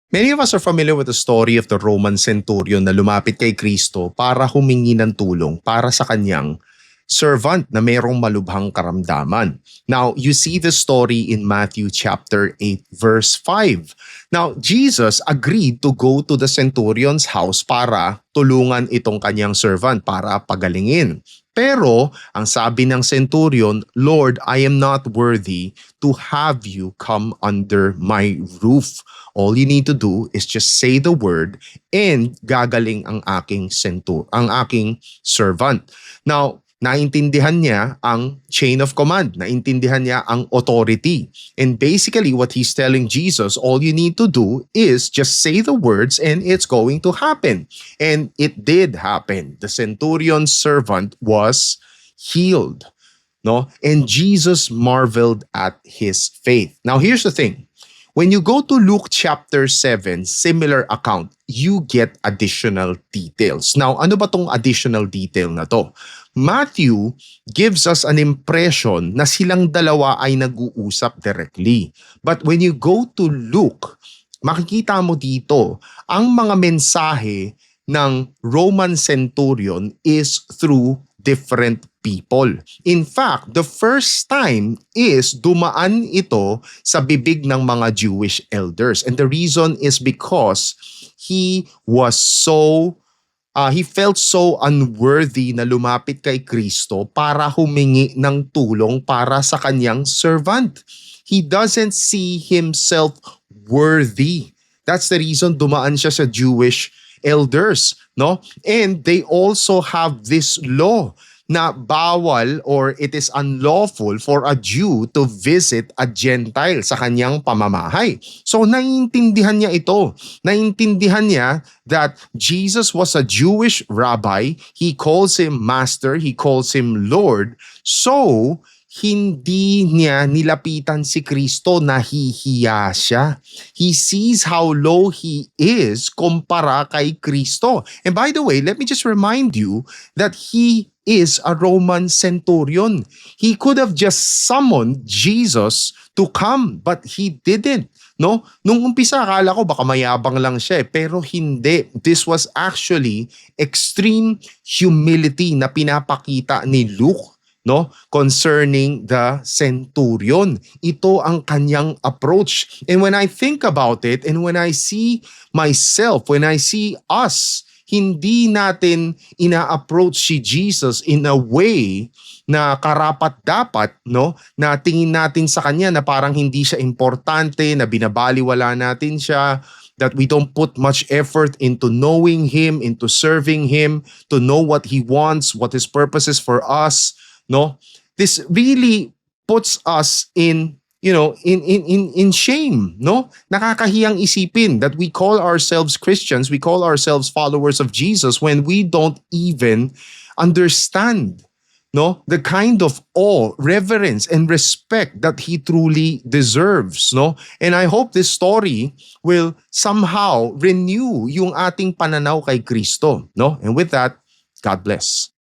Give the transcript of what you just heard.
Many of us are familiar with the story of the Roman centurion na lumapit kay Kristo para humingi ng tulong para sa kanyang servant na mayroong malubhang karamdaman. Now, you see the story in Matthew chapter 8 verse 5. Now, Jesus agreed to go to the centurion's house para tulungan itong kanyang servant para pagalingin. Pero, ang sabi ng centurion, "Lord, I am not worthy to have you come under my roof. All you need to do is just say the word and gagaling ang aking servant." Now, naintindihan niya ang chain of command, naintindihan niya ang authority. And basically what he's telling Jesus, all you need to do is just say the words and it's going to happen. And it did happen. The centurion's servant was healed. No? And Jesus marveled at his faith. Now here's the thing. When you go to Luke chapter 7, similar account, you get additional details. Now, ano ba tong additional detail na to? Matthew gives us an impression na silang dalawa ay nag-uusap directly. But when you go to Luke, makikita mo dito, ang mga mensahe ng Roman centurion is through different people. In fact, the first time is dumaan ito sa bibig ng mga Jewish elders. And the reason is because he felt so unworthy na lumapit kay Kristo para humingi ng tulong para sa kanyang servant. He doesn't see himself worthy. That's the reason dumaan siya sa Jewish elders, no? And they also have this law na bawal or it is unlawful for a Jew to visit a Gentile sa kanyang pamamahay. So naiintindihan niya ito. Naiintindihan niya that Jesus was a Jewish rabbi. He calls him master. He calls him Lord. So hindi niya nilapitan si Kristo, nahihiya siya. He sees how low he is kumpara kay Kristo. And by the way, let me just remind you that he is a Roman centurion. He could have just summoned Jesus to come, but he didn't. No? Nung umpisa, akala ko baka mayabang lang siya pero hindi. This was actually extreme humility na pinapakita ni Luke, no, concerning the centurion. Ito ang kanyang approach. And when I think about it, and when I see myself, when I see us, hindi natin ina-approach si Jesus in a way na karapat-dapat, no? Na tingin natin sa kanya na parang hindi siya importante, na binabaliwala natin siya, that we don't put much effort into knowing him, into serving him, to know what he wants, what his purpose is for us. No, this really puts us in shame, no? Nakakahiyang isipin that we call ourselves Christians, we call ourselves followers of Jesus when we don't even understand, no, the kind of awe, reverence, and respect that he truly deserves, no? And I hope this story will somehow renew yung ating pananaw kay Kristo, no? And with that, God bless.